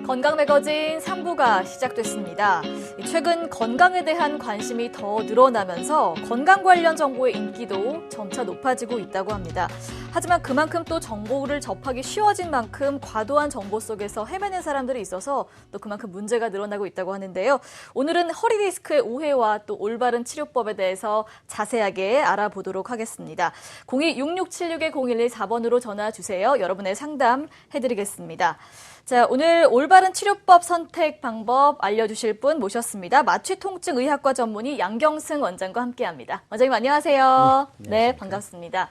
건강 매거진 3부가 시작됐습니다. 최근 건강에 대한 관심이 더 늘어나면서 건강 관련 정보의 인기도 점차 높아지고 있다고 합니다. 하지만 그만큼 또 정보를 접하기 쉬워진 만큼 과도한 정보 속에서 헤매는 사람들이 있어서 또 그만큼 문제가 늘어나고 있다고 하는데요. 오늘은 허리 디스크의 오해와 또 올바른 치료법에 대해서 자세하게 알아보도록 하겠습니다. 02-6676-0114번으로 전화 주세요. 여러분의 상담 해드리겠습니다. 자, 오늘 올바른 치료법 선택 방법 알려주실 분 모셨습니다. 마취통증의학과 전문의 양경승 원장과 함께합니다. 원장님 안녕하세요. 네, 반갑습니다.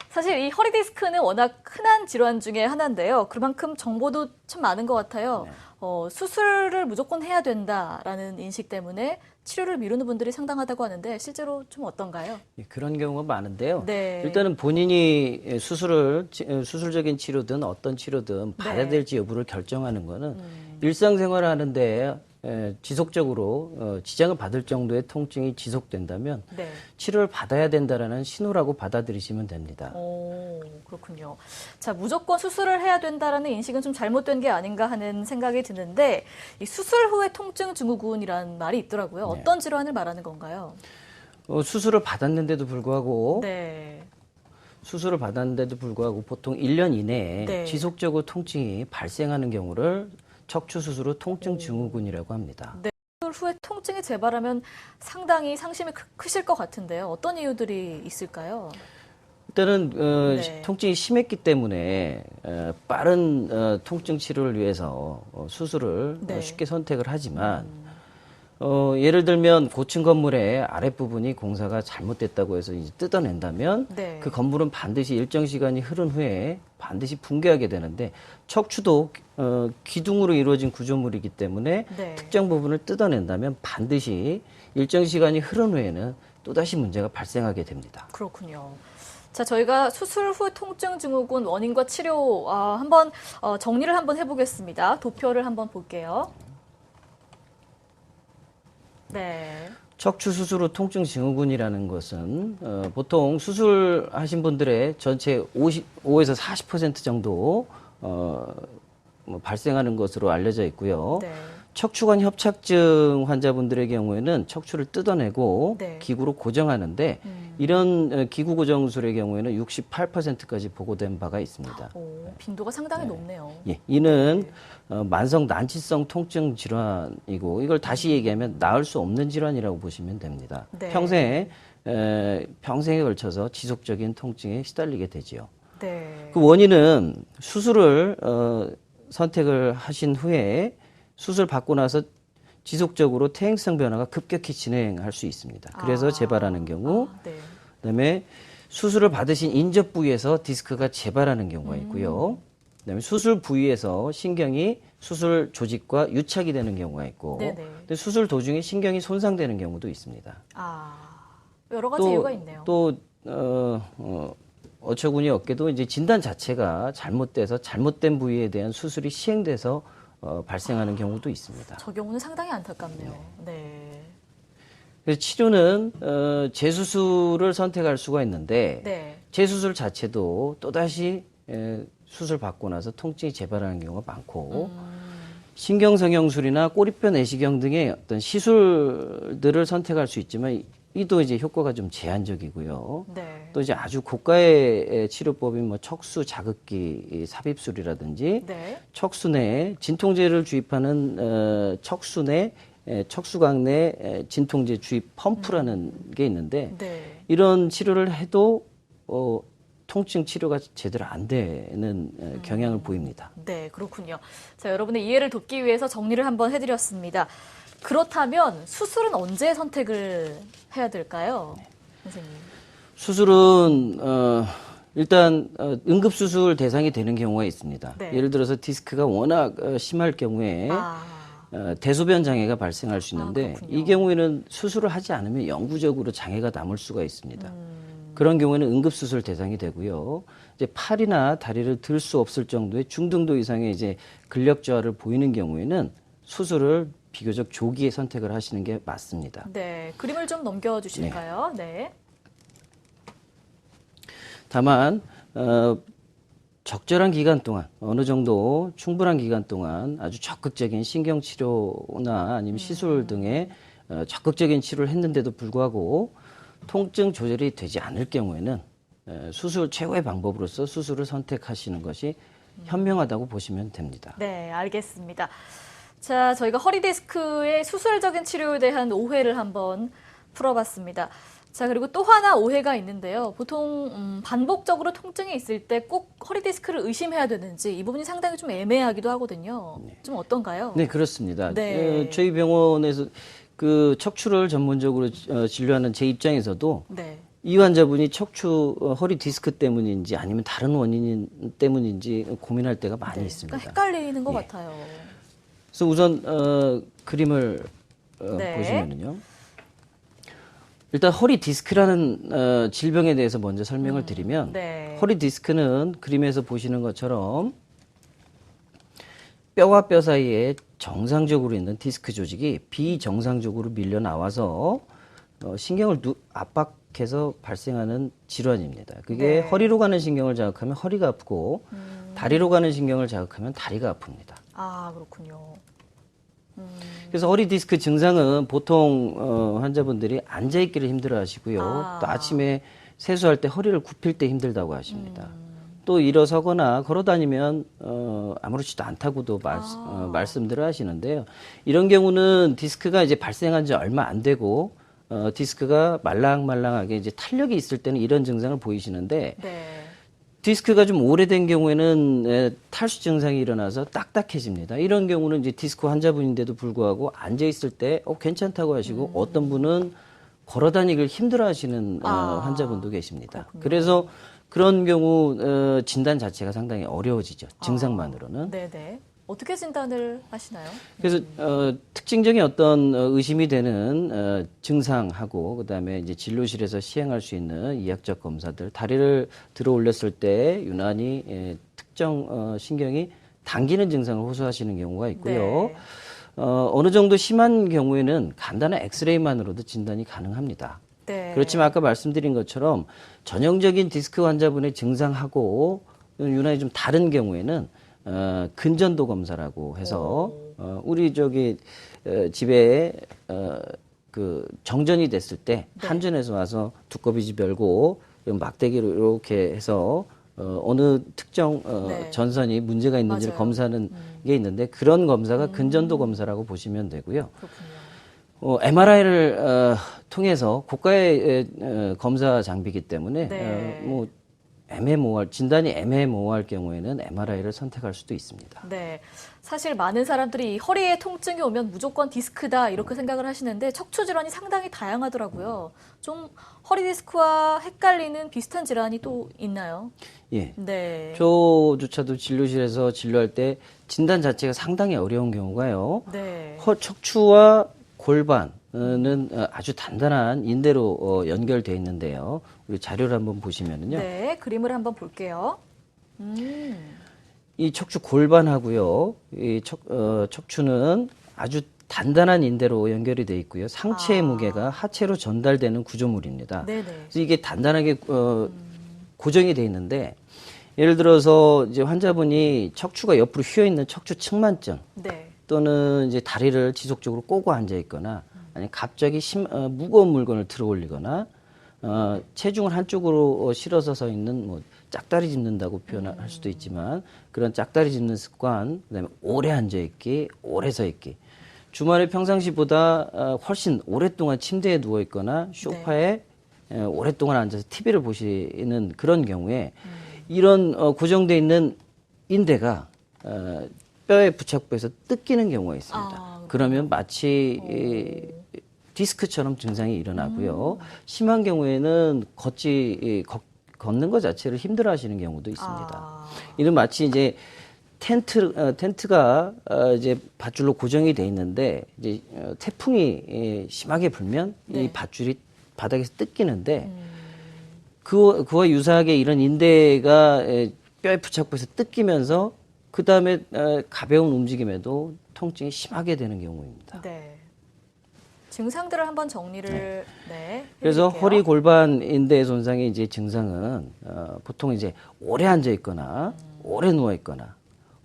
사실 이 허리 디스크는 워낙 흔한 질환 중에 하나인데요. 그만큼 정보도 참 많은 것 같아요. 수술을 무조건 해야 된다라는 인식 때문에 치료를 미루는 분들이 상당하다고 하는데 실제로 좀 어떤가요? 그런 경우가 많은데요. 네. 일단은 본인이 수술적인 치료든 어떤 치료든 받아야 될지 여부를 결정하는 거는 일상생활을 하는데 지속적으로 지장을 받을 정도의 통증이 지속된다면 네. 치료를 받아야 된다라는 신호라고 받아들이시면 됩니다. 오, 그렇군요. 자, 무조건 수술을 해야 된다라는 인식은 좀 잘못된 게 아닌가 하는 생각이 드는데 이 수술 후의 통증 증후군이라는 말이 있더라고요. 네. 어떤 질환을 말하는 건가요? 수술을 받았는데도 불구하고 네. 수술을 받았는데도 불구하고 보통 1년 이내에 네. 지속적으로 통증이 발생하는 경우를 척추수술 후 통증 증후군이라고 합니다. 네. 수술 후에 통증이 재발하면 상당히 상심이 크실 것 같은데요. 어떤 이유들이 있을까요? 일단은 네. 통증이 심했기 때문에 빠른 통증 치료를 위해서 수술을 네. 쉽게 선택을 하지만 예를 들면 고층 건물의 아랫부분이 공사가 잘못됐다고 해서 이제 뜯어낸다면 네. 그 건물은 반드시 일정 시간이 흐른 후에 반드시 붕괴하게 되는데 척추도 기둥으로 이루어진 구조물이기 때문에 네. 특정 부분을 뜯어낸다면 반드시 일정 시간이 흐른 후에는 또다시 문제가 발생하게 됩니다. 그렇군요. 자, 저희가 수술 후 통증 증후군 원인과 치료 한번 정리를 한번 해보겠습니다. 도표를 한번 볼게요. 네. 척추 수술 후 통증 증후군이라는 것은 보통 수술하신 분들의 전체 5에서 40% 정도 발생하는 것으로 알려져 있고요. 네. 척추관 협착증 환자분들의 경우에는 척추를 뜯어내고 네. 기구로 고정하는데 이런 기구 고정술의 경우에는 68%까지 보고된 바가 있습니다. 오, 빈도가 상당히 높네요. 예, 이는 만성 난치성 통증 질환이고 이걸 다시 얘기하면 나을 수 없는 질환이라고 보시면 됩니다. 네. 평생에 걸쳐서 지속적인 통증에 시달리게 되지요. 네. 그 원인은 수술을 선택을 하신 후에 수술 받고 나서 지속적으로 퇴행성 변화가 급격히 진행할 수 있습니다. 그래서 재발하는 경우, 네. 그다음에 수술을 받으신 인접 부위에서 디스크가 재발하는 경우가 있고요. 그다음에 수술 부위에서 신경이 수술 조직과 유착이 되는 경우가 있고, 네네. 근데 수술 도중에 신경이 손상되는 경우도 있습니다. 여러 가지 이유가 있네요. 또 어처구니 없게도 이제 진단 자체가 잘못돼서 잘못된 부위에 대한 수술이 시행돼서 발생하는 경우도 있습니다. 저 경우는 상당히 안타깝네요. 네. 그래서 치료는 재수술을 선택할 수가 있는데 네. 재수술 자체도 또다시 수술 받고 나서 통증이 재발하는 경우가 많고 신경성형술이나 꼬리뼈 내시경 등의 어떤 시술들을 선택할 수 있지만 이도 이제 효과가 좀 제한적이고요. 네. 또 이제 아주 고가의 치료법인 뭐 척수 자극기 삽입술이라든지 네. 척수 내에 진통제를 주입하는 척수각 내 진통제 주입 펌프라는 게 있는데 네. 이런 치료를 해도 통증 치료가 제대로 안 되는 경향을 보입니다. 네, 그렇군요. 자, 여러분의 이해를 돕기 위해서 정리를 한번 해드렸습니다. 그렇다면 수술은 언제 선택을 해야 될까요, 선생님? 수술은 일단 응급수술 대상이 되는 경우가 있습니다. 네. 예를 들어서 디스크가 워낙 심할 경우에 대소변 장애가 발생할 수 있는데 그렇군요. 이 경우에는 수술을 하지 않으면 영구적으로 장애가 남을 수가 있습니다. 그런 경우에는 응급수술 대상이 되고요. 이제 팔이나 다리를 들 수 없을 정도의 중등도 이상의 이제 근력 저하를 보이는 경우에는 수술을 비교적 조기에 선택을 하시는 게 맞습니다. 네, 그림을 좀 넘겨주실까요? 네. 다만 적절한 기간 동안 어느 정도 충분한 기간 동안 아주 적극적인 신경 치료나 아니면 시술 등의 적극적인 치료를 했는데도 불구하고 통증 조절이 되지 않을 경우에는 수술 최고의 방법으로서 수술을 선택하시는 것이 현명하다고 보시면 됩니다. 네, 알겠습니다. 자, 저희가 허리 디스크의 수술적인 치료에 대한 오해를 한번 풀어봤습니다. 자, 그리고 또 하나 오해가 있는데요. 보통 반복적으로 통증이 있을 때 꼭 허리 디스크를 의심해야 되는지 이 부분이 상당히 좀 애매하기도 하거든요. 좀 어떤가요? 네, 그렇습니다. 네. 저희 병원에서 그 척추를 전문적으로 진료하는 제 입장에서도 네. 이 환자분이 척추 허리 디스크 때문인지 아니면 다른 원인 때문인지 고민할 때가 많이 네. 있습니다. 그러니까 헷갈리는 것 예. 같아요. 그래서 우선 그림을 네. 보시면은요. 일단 허리 디스크라는 질병에 대해서 먼저 설명을 드리면 네. 허리 디스크는 그림에서 보시는 것처럼 뼈와 뼈 사이에 정상적으로 있는 디스크 조직이 비정상적으로 밀려 나와서 신경을 압박해서 발생하는 질환입니다. 그게 네. 허리로 가는 신경을 자극하면 허리가 아프고 다리로 가는 신경을 자극하면 다리가 아픕니다. 아, 그렇군요. 그래서 허리 디스크 증상은 보통 환자분들이 앉아 있기를 힘들어 하시고요. 또 아침에 세수할 때 허리를 굽힐 때 힘들다고 하십니다. 또 일어서거나 걸어 다니면 아무렇지도 않다고도 말씀들을 하시는데요. 이런 경우는 디스크가 이제 발생한 지 얼마 안 되고 디스크가 말랑말랑하게 이제 탄력이 있을 때는 이런 증상을 보이시는데 네. 디스크가 좀 오래된 경우에는 탈수 증상이 일어나서 딱딱해집니다. 이런 경우는 이제 디스크 환자분인데도 불구하고 앉아 있을 때 괜찮다고 하시고 어떤 분은 걸어 다니기를 힘들어 하시는 환자분도 계십니다. 그렇군요. 그래서 그런 경우 진단 자체가 상당히 어려워지죠. 증상만으로는. 네네. 어떻게 진단을 하시나요? 그래서 특징적인 어떤 의심이 되는 증상하고 그다음에 이제 진료실에서 시행할 수 있는 이학적 검사들, 다리를 들어 올렸을 때 유난히 특정 신경이 당기는 증상을 호소하시는 경우가 있고요. 네. 어느 정도 심한 경우에는 간단한 엑스레이만으로도 진단이 가능합니다. 네. 그렇지만 아까 말씀드린 것처럼 전형적인 디스크 환자분의 증상하고 유난히 좀 다른 경우에는 근전도 검사라고 해서 우리 집에 그 정전이 됐을 때 네. 한전에서 와서 두꺼비집 열고 막대기로 이렇게 해서 어느 특정 네. 전선이 문제가 있는지를 맞아요. 검사하는 게 있는데 그런 검사가 근전도 검사라고 보시면 되고요. 그렇군요. MRI를 통해서 고가의 검사 장비이기 때문에 네. 뭐 진단이 애매모호할 경우에는 MRI를 선택할 수도 있습니다. 네. 사실 많은 사람들이 이 허리에 통증이 오면 무조건 디스크다 이렇게 생각을 하시는데 척추 질환이 상당히 다양하더라고요. 좀 허리 디스크와 헷갈리는 비슷한 질환이 또 있나요? 예. 네. 저조차도 진료실에서 진료할 때 진단 자체가 상당히 어려운 경우가요. 네. 척추와 골반은 아주 단단한 인대로 연결되어 있는데요. 우리 자료를 한번 보시면은요. 네. 그림을 한번 볼게요. 이 척추 골반하고요. 이 척추는 아주 단단한 인대로 연결이 되어 있고요. 상체의 무게가 하체로 전달되는 구조물입니다. 네네. 그래서 이게 단단하게 고정이 되어 있는데 예를 들어서 이제 환자분이 척추가 옆으로 휘어 있는 척추 측만증 네. 또는 이제 다리를 지속적으로 꼬고 앉아 있거나 아니 갑자기 무거운 물건을 들어 올리거나 체중을 한쪽으로 실어서 서 있는 뭐 짝다리 짚는다고 표현할 수도 있지만 그런 짝다리 짚는 습관, 그다음에 오래 앉아 있기, 오래 서 있기. 주말에 평상시보다 훨씬 오랫동안 침대에 누워 있거나 소파에 오랫동안 앉아서 TV를 보시는 그런 경우에 이런 고정돼 있는 인대가 뼈에 부착부에서 뜯기는 경우가 있습니다. 그러면 마치 디스크처럼 증상이 일어나고요. 심한 경우에는 걷는 것 자체를 힘들어 하시는 경우도 있습니다. 이는 마치 이제 텐트가 이제 밧줄로 고정이 돼 있는데 이제 태풍이 심하게 불면 이 밧줄이 바닥에서 뜯기는데 그와 유사하게 이런 인대가 뼈에 부착부에서 뜯기면서 그 다음에 가벼운 움직임에도 통증이 심하게 되는 경우입니다. 네. 증상들을 한번 정리를 그래서 해드릴게요. 허리 골반 인대 손상의 이제 증상은 보통 이제 오래 앉아 있거나 오래 누워 있거나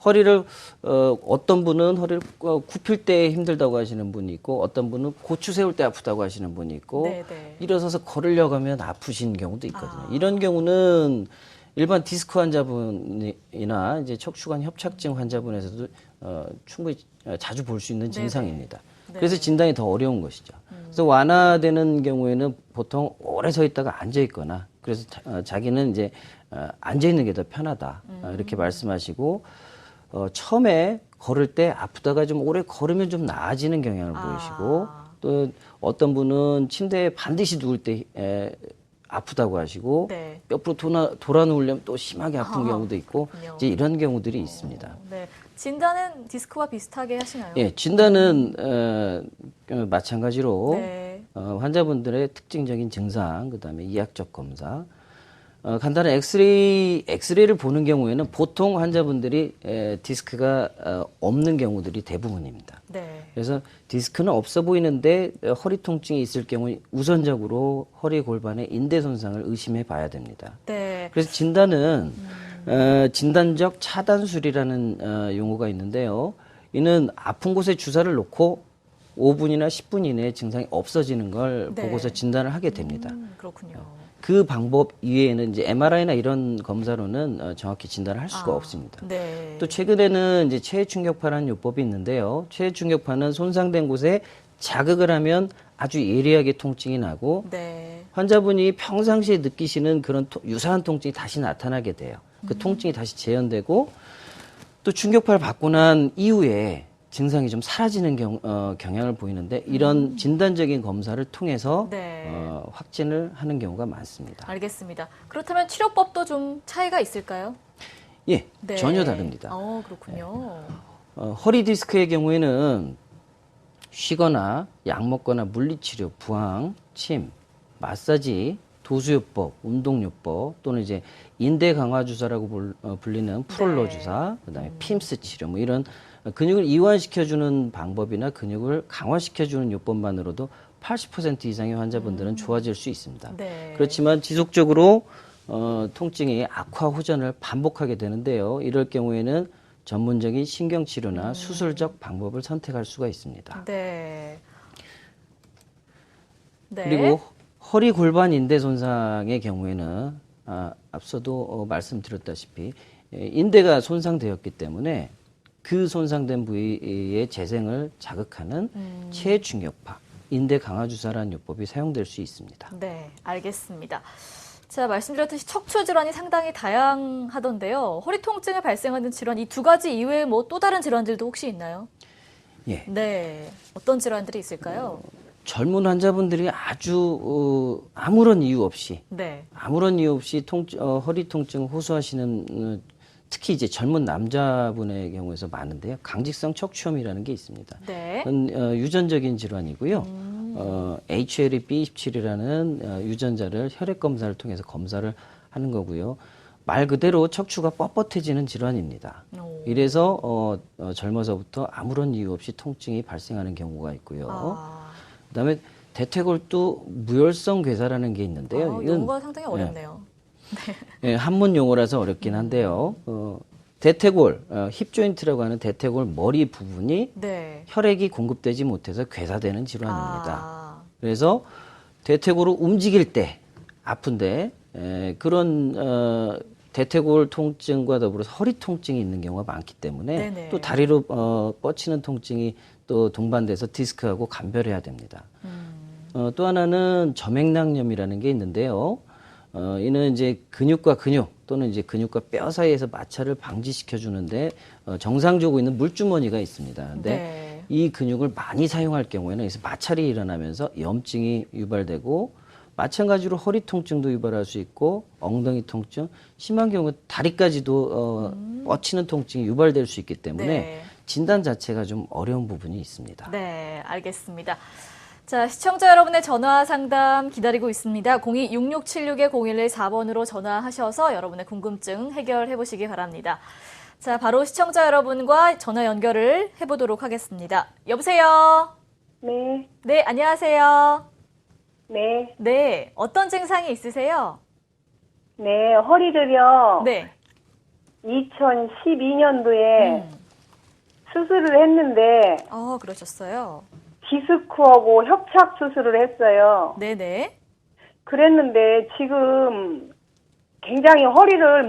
허리를 어떤 분은 허리를 굽힐 때 힘들다고 하시는 분이 있고 어떤 분은 고추 세울 때 아프다고 하시는 분이 있고 네네. 일어서서 걸으려고 하면 아프신 경우도 있거든요. 이런 경우는 일반 디스크 환자분이나 이제 척추관 협착증 환자분에서도 충분히 자주 볼 수 있는 증상입니다. 네. 그래서 진단이 더 어려운 것이죠. 그래서 완화되는 경우에는 보통 오래 서 있다가 앉아 있거나 그래서 자기는 이제 앉아 있는 게 더 편하다 이렇게 말씀하시고 처음에 걸을 때 아프다가 좀 오래 걸으면 좀 나아지는 경향을 보이시고 또 어떤 분은 침대에 반드시 누울 때 아프다고 하시고 네. 옆으로 돌아 누우려면 또 심하게 아픈 경우도 있고 그렇군요. 이제 이런 경우들이 있습니다. 네. 진단은 디스크와 비슷하게 하시나요? 예, 진단은 마찬가지로 네. 환자분들의 특징적인 증상, 그다음에 이학적 검사, 간단한 엑스레이를 보는 경우에는 보통 환자분들이 디스크가 없는 경우들이 대부분입니다. 네. 그래서 디스크는 없어 보이는데 허리 통증이 있을 경우 우선적으로 허리 골반의 인대 손상을 의심해 봐야 됩니다. 네. 그래서 진단은 진단적 차단술이라는 용어가 있는데요. 이는 아픈 곳에 주사를 놓고 5분이나 10분 이내에 증상이 없어지는 걸 네. 보고서 진단을 하게 됩니다. 그렇군요. 그 방법 이외에는 이제 MRI나 이런 검사로는 정확히 진단을 할 수가 없습니다. 네. 또 최근에는 이제 체해 충격파라는 요법이 있는데요. 체해 충격파는 손상된 곳에 자극을 하면 아주 예리하게 통증이 나고 네. 환자분이 평상시에 느끼시는 그런 유사한 통증이 다시 나타나게 돼요. 그 통증이 다시 재현되고 또 충격파를 받고 난 이후에 증상이 좀 사라지는 경향을 보이는데 이런 진단적인 검사를 통해서 네. 확진을 하는 경우가 많습니다. 알겠습니다. 그렇다면 치료법도 좀 차이가 있을까요? 예, 네. 전혀 다릅니다. 그렇군요. 허리 디스크의 경우에는 쉬거나 약 먹거나 물리치료, 부항, 침, 마사지, 도수요법, 운동요법 또는 이제 인대 강화 주사라고 불리는 프롤러 주사, 그다음에 핌스 치료 뭐 이런 근육을 이완시켜주는 방법이나 근육을 강화시켜주는 요법만으로도 80% 이상의 환자분들은 좋아질 수 있습니다. 네. 그렇지만 지속적으로 통증이 악화 호전을 반복하게 되는데요. 이럴 경우에는 전문적인 신경치료나 수술적 방법을 선택할 수가 있습니다. 네. 네. 그리고 허리 골반 인대 손상의 경우에는 앞서도 말씀드렸다시피 인대가 손상되었기 때문에 그 손상된 부위의 재생을 자극하는 체해 충격파, 인대 강화 주사라는 요법이 사용될 수 있습니다. 네, 알겠습니다. 자, 말씀드렸듯이 척추 질환이 상당히 다양하던데요. 허리 통증이 발생하는 질환 이 두 가지 이외에 뭐 또 다른 질환들도 혹시 있나요? 예. 네, 어떤 질환들이 있을까요? 젊은 환자분들이 아주 아무런 이유 없이 네. 허리 통증을 호소하시는 특히 이제 젊은 남자분의 경우에서 많은데요. 강직성 척추염이라는 게 있습니다. 네. 유전적인 질환이고요. HLA-B27이라는 유전자를 혈액 검사를 통해서 검사를 하는 거고요. 말 그대로 척추가 뻣뻣해지는 질환입니다. 이래서 젊어서부터 아무런 이유 없이 통증이 발생하는 경우가 있고요. 그다음에 대퇴골두 무혈성 괴사라는 게 있는데요. 이건 용어가 상당히 어렵네요. 예, 한문 용어라서 어렵긴 한데요. 대퇴골, 힙 조인트라고 하는 대퇴골 머리 부분이 네. 혈액이 공급되지 못해서 괴사되는 질환입니다. 그래서 대퇴골을 움직일 때 아픈데 그런 대퇴골 통증과 더불어서 허리 통증이 있는 경우가 많기 때문에 네네. 또 다리로 뻗치는 통증이 또 동반돼서 디스크하고 감별해야 됩니다. 또 하나는 점액낭염이라는 게 있는데요. 이는 이제 근육과 근육 또는 이제 근육과 뼈 사이에서 마찰을 방지시켜 주는데 정상적으로 있는 물주머니가 있습니다. 근데 네. 이 근육을 많이 사용할 경우에는 그래서 마찰이 일어나면서 염증이 유발되고 마찬가지로 허리 통증도 유발할 수 있고 엉덩이 통증, 심한 경우 다리까지도 뻗치는 통증이 유발될 수 있기 때문에 네. 진단 자체가 좀 어려운 부분이 있습니다. 네, 알겠습니다. 자, 시청자 여러분의 전화 상담 기다리고 있습니다. 02-6676-0114번으로 전화하셔서 여러분의 궁금증 해결해 보시기 바랍니다. 자, 바로 시청자 여러분과 전화 연결을 해보도록 하겠습니다. 여보세요? 네, 네, 안녕하세요. 네, 네, 어떤 증상이 있으세요? 네, 허리를요. 네. 2012년도에 수술을 했는데 그러셨어요. 디스크하고 협착 수술을 했어요. 네네. 그랬는데 지금 굉장히 허리를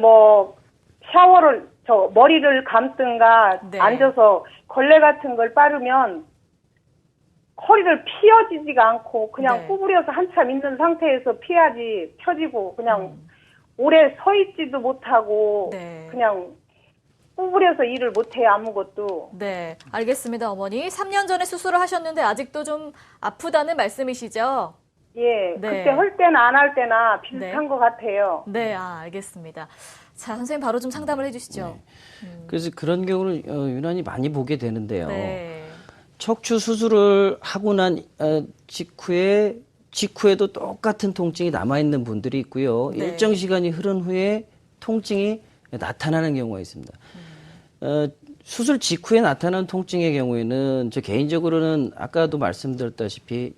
머리를 감든가 네. 앉아서 걸레 같은 걸 빠르면 허리를 펴지지가 않고 그냥 네. 구부려서 한참 있는 상태에서 펴야지 펴지고 그냥 오래 서 있지도 못하고 네. 그냥 구부려서 일을 못해요, 아무것도. 네, 알겠습니다, 어머니. 3년 전에 수술을 하셨는데 아직도 좀 아프다는 말씀이시죠? 예, 네. 그때 할 때나 안 할 때나 비슷한 네. 것 같아요. 네, 알겠습니다. 자, 선생님 바로 좀 상담을 해주시죠. 그래서 그런 경우를 유난히 많이 보게 되는데요. 네. 척추 수술을 하고 난 직후에도 똑같은 통증이 남아있는 분들이 있고요. 네. 일정 시간이 흐른 후에 통증이 나타나는 경우가 있습니다. 수술 직후에 나타나는 통증의 경우에는 저 개인적으로는 아까도 말씀드렸다시피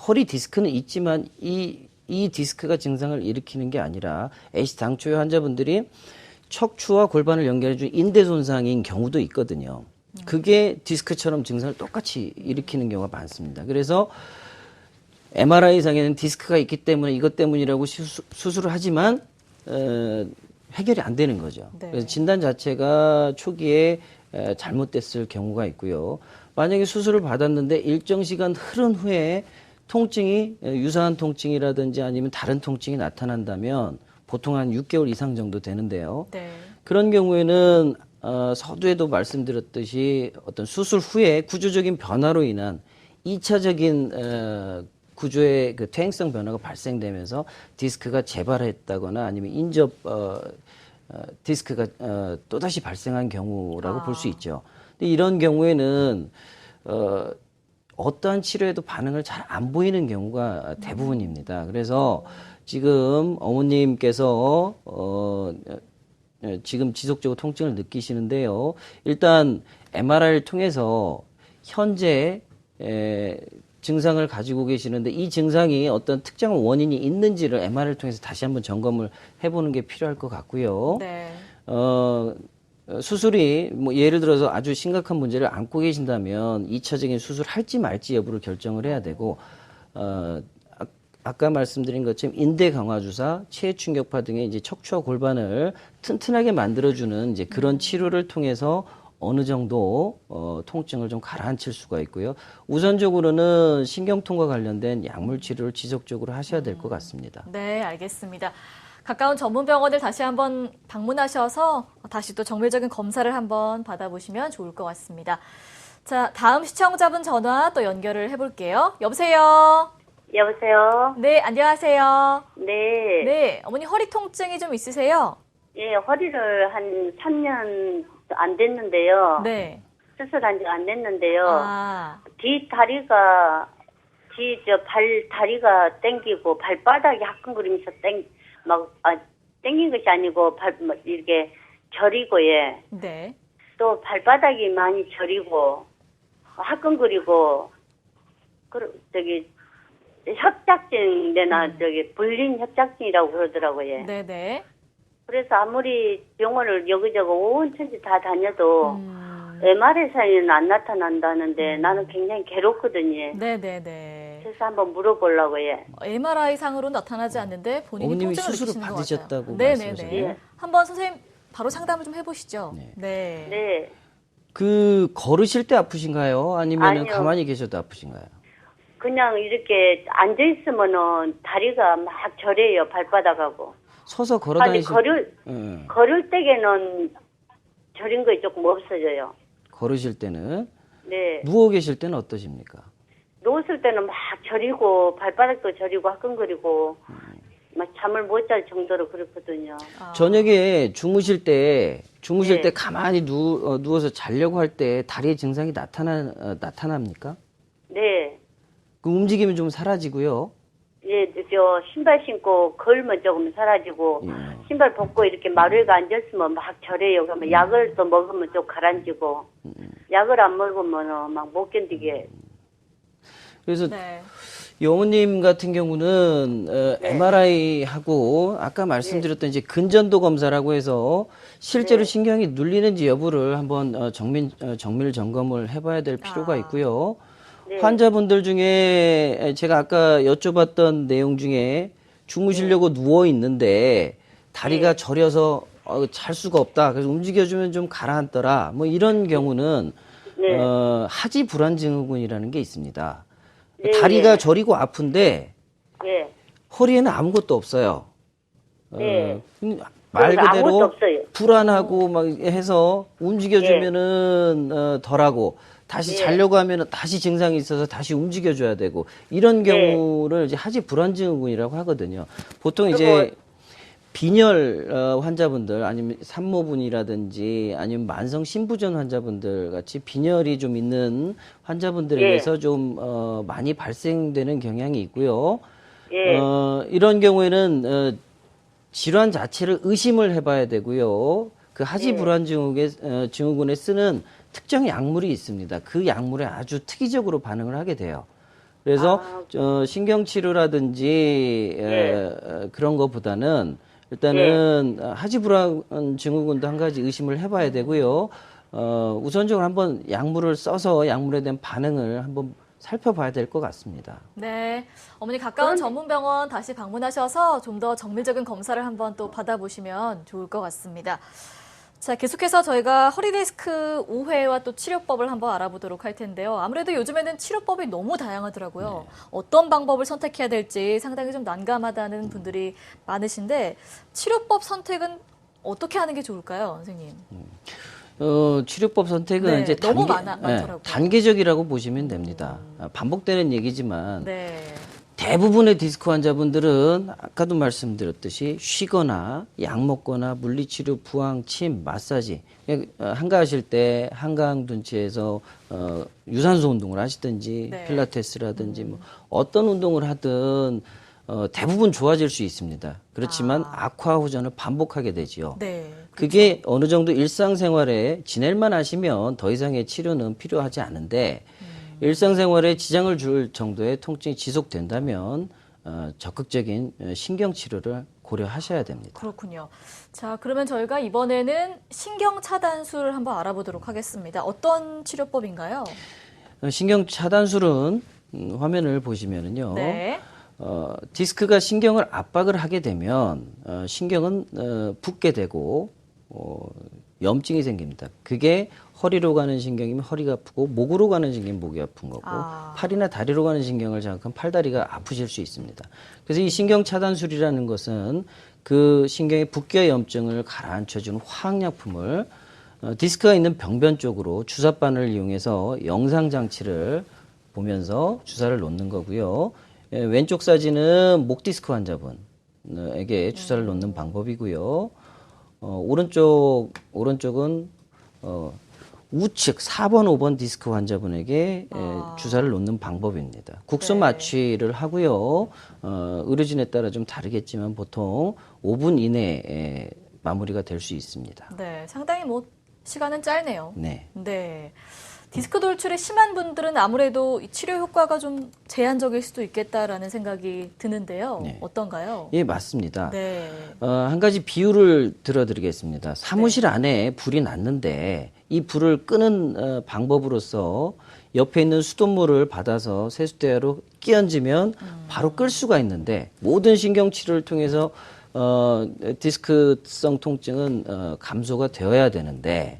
허리 디스크는 있지만 이 디스크가 증상을 일으키는 게 아니라 애시당초에 환자분들이 척추와 골반을 연결해준 인대 손상인 경우도 있거든요. 그게 디스크처럼 증상을 똑같이 일으키는 경우가 많습니다. 그래서 MRI상에는 디스크가 있기 때문에 이것 때문이라고 수술을 하지만 해결이 안 되는 거죠. 네. 그래서 진단 자체가 초기에 잘못됐을 경우가 있고요. 만약에 수술을 받았는데 일정 시간 흐른 후에 통증이 유사한 통증이라든지 아니면 다른 통증이 나타난다면 보통 한 6개월 이상 정도 되는데요. 네. 그런 경우에는 서두에도 말씀드렸듯이 어떤 수술 후에 구조적인 변화로 인한 2차적인 구조의 그 퇴행성 변화가 발생되면서 디스크가 재발했다거나 아니면 인접 디스크가 또다시 발생한 경우라고 볼 수 있죠. 근데 이런 경우에는 어떠한 치료에도 반응을 잘 안 보이는 경우가 대부분입니다. 그래서 지금 어머님께서 지금 지속적으로 통증을 느끼시는데요. 일단 MRI를 통해서 현재 증상을 가지고 계시는데 이 증상이 어떤 특정한 원인이 있는지를 MRI를 통해서 다시 한번 점검을 해보는 게 필요할 것 같고요. 네. 수술이 뭐 예를 들어서 아주 심각한 문제를 안고 계신다면 2차적인 수술할지 말지 여부를 결정을 해야 되고 아까 말씀드린 것처럼 인대 강화 주사, 체해 충격파 등의 이제 척추와 골반을 튼튼하게 만들어주는 이제 그런 치료를 통해서 어느 정도 통증을 좀 가라앉힐 수가 있고요. 우선적으로는 신경통과 관련된 약물 치료를 지속적으로 하셔야 될 것 같습니다. 네, 알겠습니다. 가까운 전문 병원을 다시 한번 방문하셔서 다시 또 정밀적인 검사를 한번 받아보시면 좋을 것 같습니다. 자, 다음 시청자분 전화 또 연결을 해볼게요. 여보세요? 여보세요? 네, 안녕하세요. 네. 네, 어머니 허리 통증이 좀 있으세요? 예, 허리를 한 3년 안 됐는데요. 네. 수술한 지 안 됐는데요. 다리가 땡기고 발바닥이 화끈거리면서 땡긴 것이 아니고 이렇게 저리고 예. 네. 또 발바닥이 많이 저리고 화끈거리고 협착증 불린 협착증이라고 그러더라고요. 네네. 그래서 아무리 병원을 여기저기 온 천지 다 다녀도 MRI상에는 안 나타난다는데 나는 굉장히 괴롭거든요. 네네네. 그래서 한번 물어보려고요. MRI 상으로 나타나지 않는데 본인이 어머님이 통증을 수술을 느끼시는 것 받으셨다고 같아요. 네네네. 말씀하셨네요. 예. 한번 선생님 바로 상담을 좀 해보시죠. 네. 네. 네. 그 걸으실 때 아프신가요? 아니면 아니요. 가만히 계셔도 아프신가요? 그냥 이렇게 앉아있으면은 다리가 막 저려요, 발바닥하고. 서서 걸어 아니, 다니실 걸을 때에는 저린 거 조금 없어져요. 걸으실 때는 네. 누워 계실 때는 어떠십니까? 누웠을 때는 막 저리고, 발바닥도 저리고, 화끈거리고, 막 잠을 못 잘 정도로 그렇거든요. 저녁에 주무실 때 네. 가만히 누워서 자려고 할 때 다리의 증상이 나타납니까? 네. 그 움직임이 좀 사라지고요. 예, 신발 신고 걸으면 조금 사라지고, 예. 신발 벗고 이렇게 마루에 앉았으면 막 저래요. 그러면 약을 또 먹으면 좀 가라앉고, 약을 안 먹으면 막 못 견디게. 그래서 네. 이 어머님 같은 경우는 MRI하고 아까 말씀드렸던 이제 근전도 검사라고 해서 실제로 신경이 눌리는지 여부를 한번 정밀 점검을 해봐야 될 필요가 있고요. 네. 환자분들 중에 제가 아까 여쭤봤던 내용 중에 주무시려고 누워 있는데 다리가 저려서 잘 수가 없다. 그래서 움직여주면 좀 가라앉더라. 뭐 이런 경우는 네. 하지 불안 증후군이라는 게 있습니다. 네, 다리가 네. 저리고 아픈데 예. 허리에는 아무것도 없어요. 네. 말 그래서 아무것도 그대로 없어요. 불안하고 막 해서 움직여주면은 덜하고 다시 자려고 하면은 다시 증상이 있어서 다시 움직여줘야 되고 이런 경우를 이제 하지 불안 증후군이라고 하거든요. 보통 이제 빈혈 환자분들 아니면 산모분이라든지 아니면 만성 신부전 환자분들 같이 빈혈이 좀 있는 환자분들에 대해서 좀 많이 발생되는 경향이 있고요. 이런 경우에는 질환 자체를 의심을 해봐야 되고요. 그 하지 불안 증후군에 쓰는 특정 약물이 있습니다. 그 약물에 아주 특이적으로 반응을 하게 돼요. 그래서 신경치료라든지 그런 것보다는 일단은 하지 불안 증후군도 한 가지 의심을 해봐야 되고요. 우선적으로 한번 약물을 써서 약물에 대한 반응을 한번 살펴봐야 될 것 같습니다. 네. 어머니 가까운 전문병원 다시 방문하셔서 좀 더 정밀적인 검사를 한번 또 받아보시면 좋을 것 같습니다. 자, 계속해서 저희가 허리디스크 우회와 또 치료법을 한번 알아보도록 할 텐데요. 아무래도 요즘에는 치료법이 너무 다양하더라고요. 어떤 방법을 선택해야 될지 상당히 좀 난감하다는 분들이 많으신데 치료법 선택은 어떻게 하는 게 좋을까요, 선생님? 치료법 선택은 이제 너무 많더라고요. 단계적이라고 보시면 됩니다. 반복되는 얘기지만 네. 대부분의 디스크 환자분들은 아까도 말씀드렸듯이 쉬거나 약 먹거나 물리치료, 부항, 침, 마사지 한가하실 때 한강 둔치에서 유산소 운동을 하시든지 필라테스라든지 뭐 어떤 운동을 하든 대부분 좋아질 수 있습니다. 그렇지만 악화 후전을 반복하게 되지요. 네. 그게 어느 정도 일상생활에 지낼만 하시면 더 이상의 치료는 필요하지 않은데 일상생활에 지장을 줄 정도의 통증이 지속된다면 적극적인 신경치료를 고려하셔야 됩니다. 그렇군요. 자, 그러면 저희가 이번에는 신경차단술을 한번 알아보도록 하겠습니다. 어떤 치료법인가요? 신경차단술은 화면을 보시면은요. 네. 디스크가 신경을 압박을 하게 되면 신경은 붓게 되고 염증이 생깁니다. 그게 허리로 가는 신경이면 허리가 아프고 목으로 가는 신경이면 목이 아픈 거고 팔이나 다리로 가는 신경을 자극하면 팔다리가 아프실 수 있습니다. 그래서 이 신경차단술이라는 것은 그 신경의 붓기와 염증을 가라앉혀주는 화학약품을 디스크가 있는 병변 쪽으로 주사바늘을 이용해서 영상장치를 보면서 주사를 놓는 거고요. 왼쪽 사진은 목 디스크 환자분에게 주사를 놓는 방법이고요. 오른쪽은 우측 4번, 5번 디스크 환자분에게 주사를 놓는 방법입니다. 국소 마취를 하고요. 의료진에 따라 좀 다르겠지만 보통 5분 이내에 마무리가 될 수 있습니다. 네, 상당히 시간은 짧네요. 네. 네. 디스크 돌출이 심한 분들은 아무래도 이 치료 효과가 좀 제한적일 수도 있겠다라는 생각이 드는데요. 어떤가요? 예, 맞습니다. 네. 한 가지 비유를 들어드리겠습니다. 사무실 안에 불이 났는데 이 불을 끄는 방법으로서 옆에 있는 수돗물을 받아서 세숫대야로 끼얹으면 바로 끌 수가 있는데 모든 신경치료를 통해서 디스크성 통증은 감소가 되어야 되는데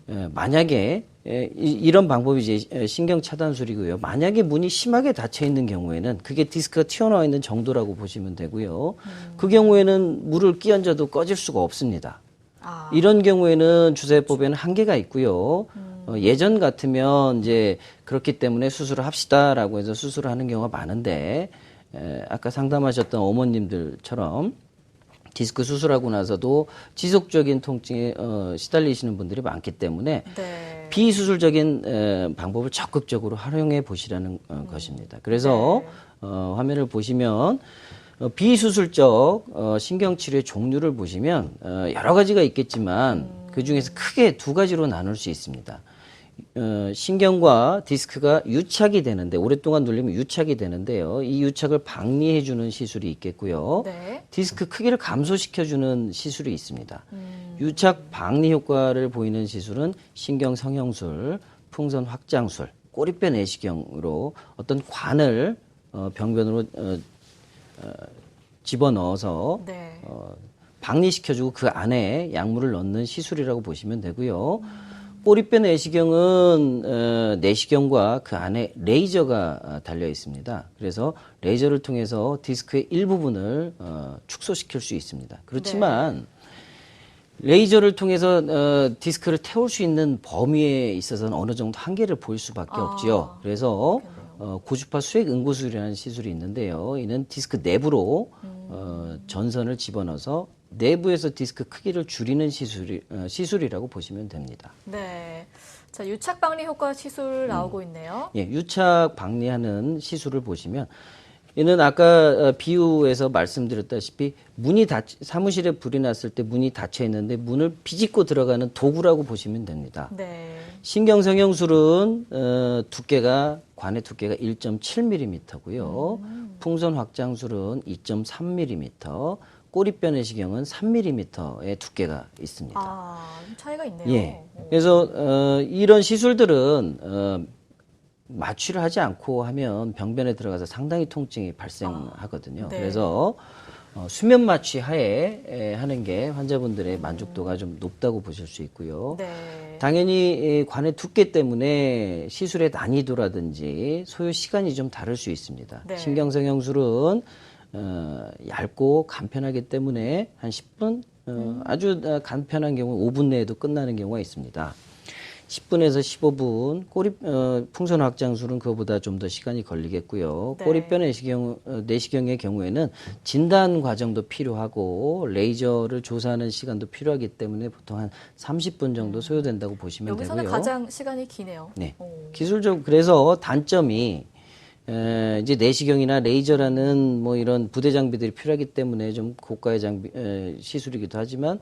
만약에 이런 방법이 이제 신경 차단술이고요. 만약에 문이 심하게 닫혀 있는 경우에는 그게 디스크가 튀어나와 있는 정도라고 보시면 되고요. 그 경우에는 물을 끼얹어도 꺼질 수가 없습니다. 이런 경우에는 주사요법에는 한계가 있고요. 예전 같으면 이제 그렇기 때문에 수술을 합시다라고 해서 수술을 하는 경우가 많은데 아까 상담하셨던 어머님들처럼 디스크 수술하고 나서도 지속적인 통증에 시달리시는 분들이 많기 때문에 비수술적인 방법을 적극적으로 활용해 보시라는 것입니다. 그래서 화면을 보시면 비수술적 신경치료의 종류를 보시면 여러 가지가 있겠지만 그중에서 크게 두 가지로 나눌 수 있습니다. 신경과 디스크가 유착이 되는데 오랫동안 눌리면 유착이 되는데요. 이 유착을 방리해주는 시술이 있겠고요. 네. 디스크 크기를 감소시켜주는 시술이 있습니다. 유착 방리 효과를 보이는 시술은 신경 성형술, 풍선 확장술, 꼬리뼈 내시경으로 어떤 관을 병변으로 집어넣어서 네. 방리시켜주고 그 안에 약물을 넣는 시술이라고 보시면 되고요. 꼬리뼈 내시경은 내시경과 그 안에 레이저가 달려 있습니다. 그래서 레이저를 통해서 디스크의 일부분을 축소시킬 수 있습니다. 그렇지만 레이저를 통해서 디스크를 태울 수 있는 범위에 있어서는 어느 정도 한계를 보일 수밖에 없지요. 그래서 고주파 수액 응고술이라는 시술이 있는데요. 이는 디스크 내부로 전선을 집어넣어서 내부에서 디스크 크기를 줄이는 시술이라고 보시면 됩니다. 네. 자, 유착 방리 효과 시술 나오고 있네요. 예, 유착 방리하는 시술을 보시면 이는 아까 비유에서 말씀드렸다시피 사무실에 불이 났을 때 문이 닫혀 있는데 문을 비집고 들어가는 도구라고 보시면 됩니다. 네. 신경성형술은 관의 두께가 1.7mm고요. 풍선 확장술은 2.3mm, 꼬리뼈 내시경은 3mm의 두께가 있습니다. 아, 차이가 있네요. 예. 그래서 이런 시술들은 마취를 하지 않고 하면 병변에 들어가서 상당히 통증이 발생하거든요. 네. 그래서 수면 마취 하에 하는 게 환자분들의 만족도가 좀 높다고 보실 수 있고요. 네. 당연히 관의 두께 때문에 시술의 난이도라든지 소요 시간이 좀 다를 수 있습니다. 네. 신경성형술은 얇고 간편하기 때문에 한 10분, 아주 간편한 경우 5분 내에도 끝나는 경우가 있습니다. 10분에서 15분, 풍선 확장술은 그거보다 좀 더 시간이 걸리겠고요. 네. 꼬리뼈 내시경의 경우에는 진단 과정도 필요하고 레이저를 조사하는 시간도 필요하기 때문에 보통 한 30분 정도 소요된다고 보시면 여기서는 되고요. 가장 시간이 기네요. 네. 오. 기술적 그래서 단점이 이제 내시경이나 레이저라는 뭐 이런 부대 장비들이 필요하기 때문에 좀 고가의 시술이기도 하지만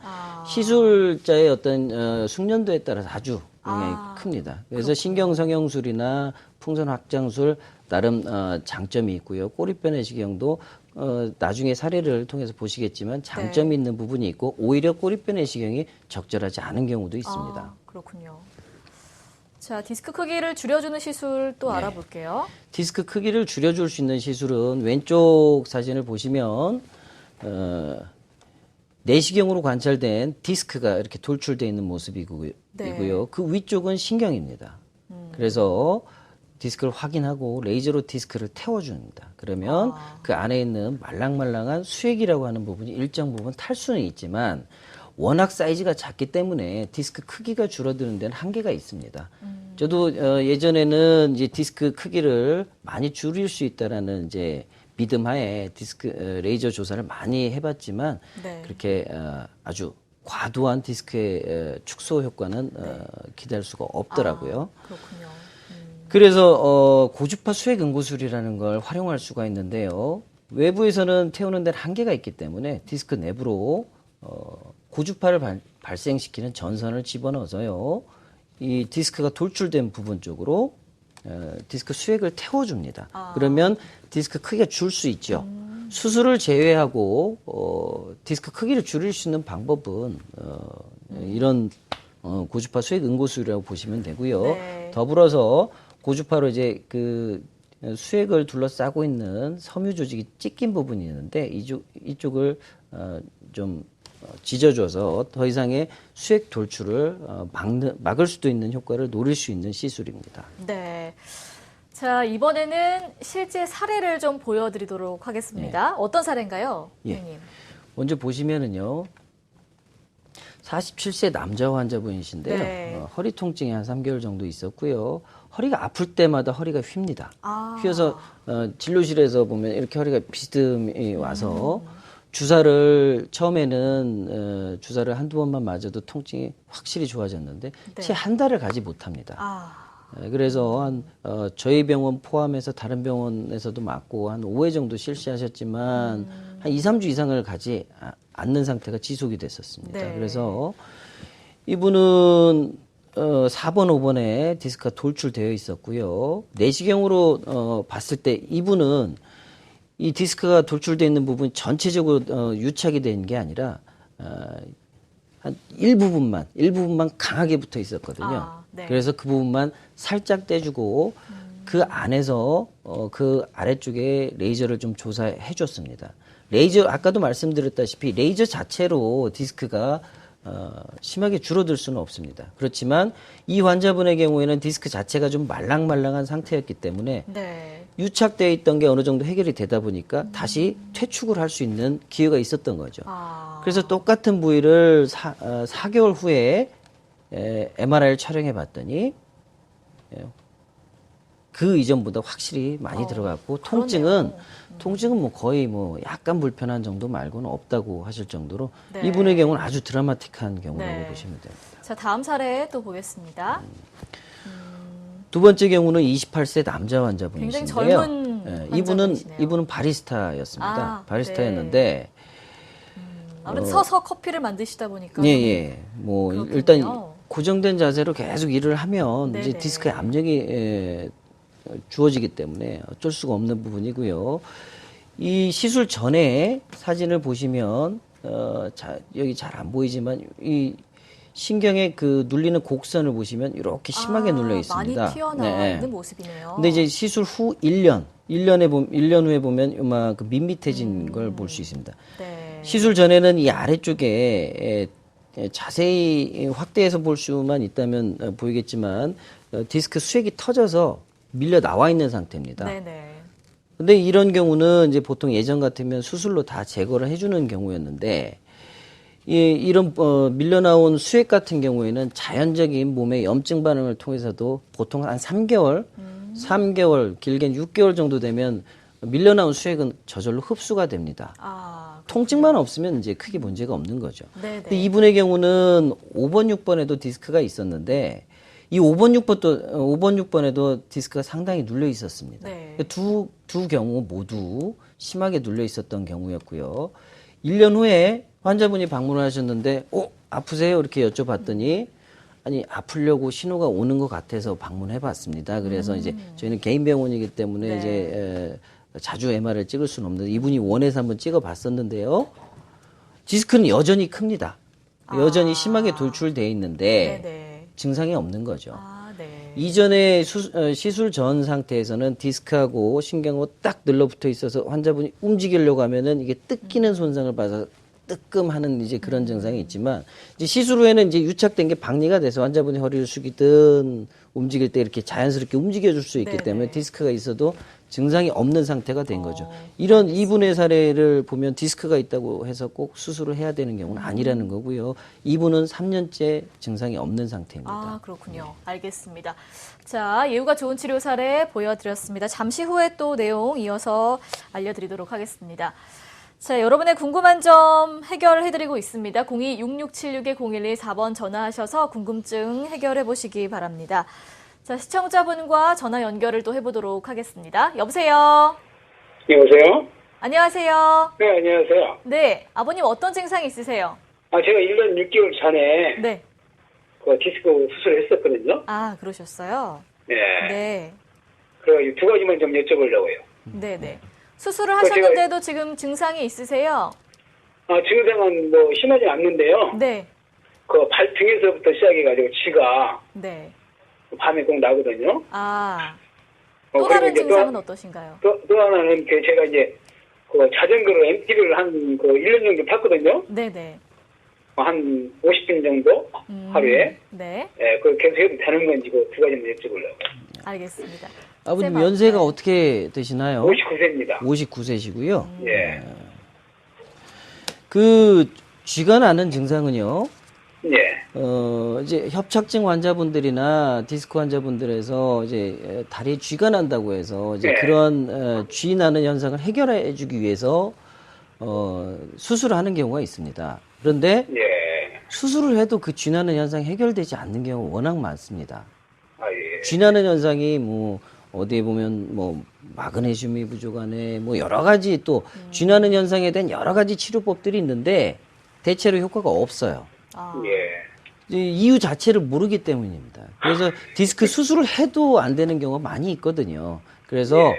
시술자의 어떤 숙련도에 따라서 아주 영향이 큽니다. 그래서 신경성형술이나 풍선 확장술 나름 장점이 있고요. 꼬리뼈 내시경도 나중에 사례를 통해서 보시겠지만 장점이 있는 부분이 있고 오히려 꼬리뼈 내시경이 적절하지 않은 경우도 있습니다. 아, 그렇군요. 자, 디스크 크기를 줄여주는 시술 또 알아볼게요. 디스크 크기를 줄여줄 수 있는 시술은 왼쪽 사진을 보시면 내시경으로 관찰된 디스크가 이렇게 돌출되어 있는 모습이고요. 그 위쪽은 신경입니다. 그래서 디스크를 확인하고 레이저로 디스크를 태워줍니다. 그러면 그 안에 있는 말랑말랑한 수액이라고 하는 부분이 일정 부분 탈 수는 있지만 워낙 사이즈가 작기 때문에 디스크 크기가 줄어드는 데는 한계가 있습니다. 저도 예전에는 이제 디스크 크기를 많이 줄일 수 있다라는 이제 믿음 하에 디스크 레이저 조사를 많이 해봤지만 그렇게 아주 과도한 디스크의 축소 효과는 기대할 수가 없더라고요. 그렇군요. 그래서 고주파 수액 응고술이라는 걸 활용할 수가 있는데요. 외부에서는 태우는 데는 한계가 있기 때문에 디스크 내부로 고주파를 발생시키는 전선을 집어넣어서요. 이 디스크가 돌출된 부분 쪽으로 디스크 수액을 태워줍니다. 그러면 디스크 크기가 줄 수 있죠. 수술을 제외하고 디스크 크기를 줄일 수 있는 방법은 이런 고주파 수액 응고술이라고 보시면 되고요. 네. 더불어서 고주파로 이제 그 수액을 둘러싸고 있는 섬유 조직이 찢긴 부분이 있는데 이쪽을 좀 지져줘서 더 이상의 수액 돌출을 막을 수도 있는 효과를 노릴 수 있는 시술입니다. 네. 자, 이번에는 실제 사례를 좀 보여드리도록 하겠습니다. 어떤 사례인가요, 선생님? 먼저 보시면은요. 47세 남자 환자분이신데요. 네. 허리 통증이 한 3개월 정도 있었고요. 허리가 아플 때마다 허리가 휩니다. 휘어서 진료실에서 보면 이렇게 허리가 비스듬히 와서 주사를 처음에는 주사를 한두 번만 맞아도 통증이 확실히 좋아졌는데 채 한 달을 가지 못합니다. 그래서 저희 병원 포함해서 다른 병원에서도 맞고 한 5회 정도 실시하셨지만 한 2, 3주 이상을 가지 않는 상태가 지속이 됐었습니다. 네. 그래서 이분은 4번, 5번에 디스크가 돌출되어 있었고요. 내시경으로 봤을 때 이분은 이 디스크가 돌출되어 있는 부분이 전체적으로 유착이 된 게 아니라 한 일부분만 강하게 붙어 있었거든요. 아, 네. 그래서 그 부분만 살짝 떼주고 그 안에서 그 아래쪽에 레이저를 좀 조사해 줬습니다. 레이저 아까도 말씀드렸다시피 레이저 자체로 디스크가 심하게 줄어들 수는 없습니다. 그렇지만 이 환자분의 경우에는 디스크 자체가 좀 말랑말랑한 상태였기 때문에 네. 유착되어 있던 게 어느 정도 해결이 되다 보니까 다시 퇴축을 할 수 있는 기회가 있었던 거죠. 아. 그래서 똑같은 부위를 4개월 후에 MRI를 촬영해 봤더니 그 이전보다 확실히 많이 들어갔고 통증은 뭐 거의 뭐 약간 불편한 정도 말고는 없다고 하실 정도로 네. 이분의 경우는 아주 드라마틱한 경우라고 네. 보시면 됩니다. 자, 다음 사례 또 보겠습니다. 두 번째 경우는 28세 남자 환자분이신데요. 굉장히 젊은 환자분이시네요. 이분은 바리스타였습니다. 아, 바리스타였는데 아무래도 서서 커피를 만드시다 보니까. 예. 뭐 그렇군요. 일단 고정된 자세로 계속 일을 하면 이제 네네. 디스크에 압력이 주어지기 때문에 어쩔 수가 없는 부분이고요. 이 시술 전에 사진을 보시면 여기 잘 안 보이지만 이 신경의 그 눌리는 곡선을 보시면 이렇게 심하게 눌려 있습니다. 많이 튀어나와 있는 모습이네요. 근데 이제 시술 후 1년 후에 보면 요만큼 밋밋해진 걸 볼 수 있습니다. 네. 시술 전에는 이 아래쪽에 자세히 확대해서 볼 수만 있다면 보이겠지만 디스크 수액이 터져서 밀려 나와 있는 상태입니다. 네네. 근데 이런 경우는 이제 보통 예전 같으면 수술로 다 제거를 해주는 경우였는데 이런 밀려 나온 수액 같은 경우에는 자연적인 몸의 염증 반응을 통해서도 보통 한 3개월 길게는 6개월 정도 되면 밀려 나온 수액은 저절로 흡수가 됩니다. 아, 통증만 없으면 이제 크게 문제가 없는 거죠. 네네. 근데 이분의 경우는 5번, 6번에도 디스크가 있었는데 이 5번, 6번에도 디스크가 상당히 눌려 있었습니다. 네. 두 경우 모두 심하게 눌려 있었던 경우였고요. 1년 후에 환자분이 방문을 하셨는데, 아프세요? 이렇게 여쭤봤더니, 아니, 아프려고 신호가 오는 것 같아서 방문해 봤습니다. 그래서 이제 저희는 개인 병원이기 때문에 네. 이제 자주 MR을 찍을 수는 없는데 이분이 원해서 한번 찍어 봤었는데요. 디스크는 여전히 큽니다. 여전히 심하게 돌출되어 있는데 네네. 증상이 없는 거죠. 아, 네. 이전에 시술 전 상태에서는 디스크하고 신경하고 딱 늘러붙어 있어서 환자분이 움직이려고 하면은 이게 뜯기는 손상을 받아서 뜨끔하는 이제 그런 증상이 있지만 이제 시술 후에는 이제 유착된 게 박리가 돼서 환자분이 허리를 숙이든 움직일 때 이렇게 자연스럽게 움직여줄 수 있기 네네. 때문에 디스크가 있어도 증상이 없는 상태가 된 거죠. 이런 이분의 사례를 보면 디스크가 있다고 해서 꼭 수술을 해야 되는 경우는 아니라는 거고요. 이분은 3년째 증상이 없는 상태입니다. 아, 그렇군요. 알겠습니다. 자, 예후가 좋은 치료 사례 보여드렸습니다. 잠시 후에 또 내용 이어서 알려드리도록 하겠습니다. 자, 여러분의 궁금한 점 해결해드리고 있습니다. 02-6676-0114번 전화하셔서 궁금증 해결해 보시기 바랍니다. 자, 시청자분과 전화 연결을 또 해보도록 하겠습니다. 여보세요? 여보세요? 안녕하세요? 네, 안녕하세요. 네, 아버님 어떤 증상이 있으세요? 제가 1년 6개월 전에 네. 그 디스크 수술을 했었거든요. 아, 그러셨어요? 네. 네. 그래서 두 가지만 좀 여쭤보려고요. 네네. 수술을 하셨는데도 지금 증상이 있으세요? 증상은 뭐 심하지 않는데요. 네. 그 발등에서부터 시작해가지고 쥐가 네. 밤에 꼭 나거든요. 아, 어, 또 다른 그리고 이제 증상은 어떠신가요? 또 하나는 그 제가 이제 그 자전거로 MT를 한 그 1년 정도 탔거든요. 네네. 한 50분 정도 하루에. 네. 예, 그 계속 해도 되는 건지 그 두 가지만 여쭤보려고요. 알겠습니다. 아버님 쌤, 연세가 네. 어떻게 되시나요? 59세입니다. 59세시고요. 예. 그 쥐가 나는 증상은요. 예. 이제 협착증 환자분들이나 디스크 환자분들에서 이제 다리에 쥐가 난다고 해서 이제 네. 그런 쥐 나는 현상을 해결해 주기 위해서 수술을 하는 경우가 있습니다. 그런데 예. 수술을 해도 그 쥐 나는 현상이 해결되지 않는 경우가 워낙 많습니다. 예. 쥐 나는 현상이 뭐 어디에 보면 뭐 마그네슘이 부족하네 뭐 여러 가지 또 쥐 나는 현상에 대한 여러 가지 치료법들이 있는데 대체로 효과가 없어요. 아, 예. 이유 자체를 모르기 때문입니다. 그래서 디스크 수술을 해도 안 되는 경우가 많이 있거든요. 그래서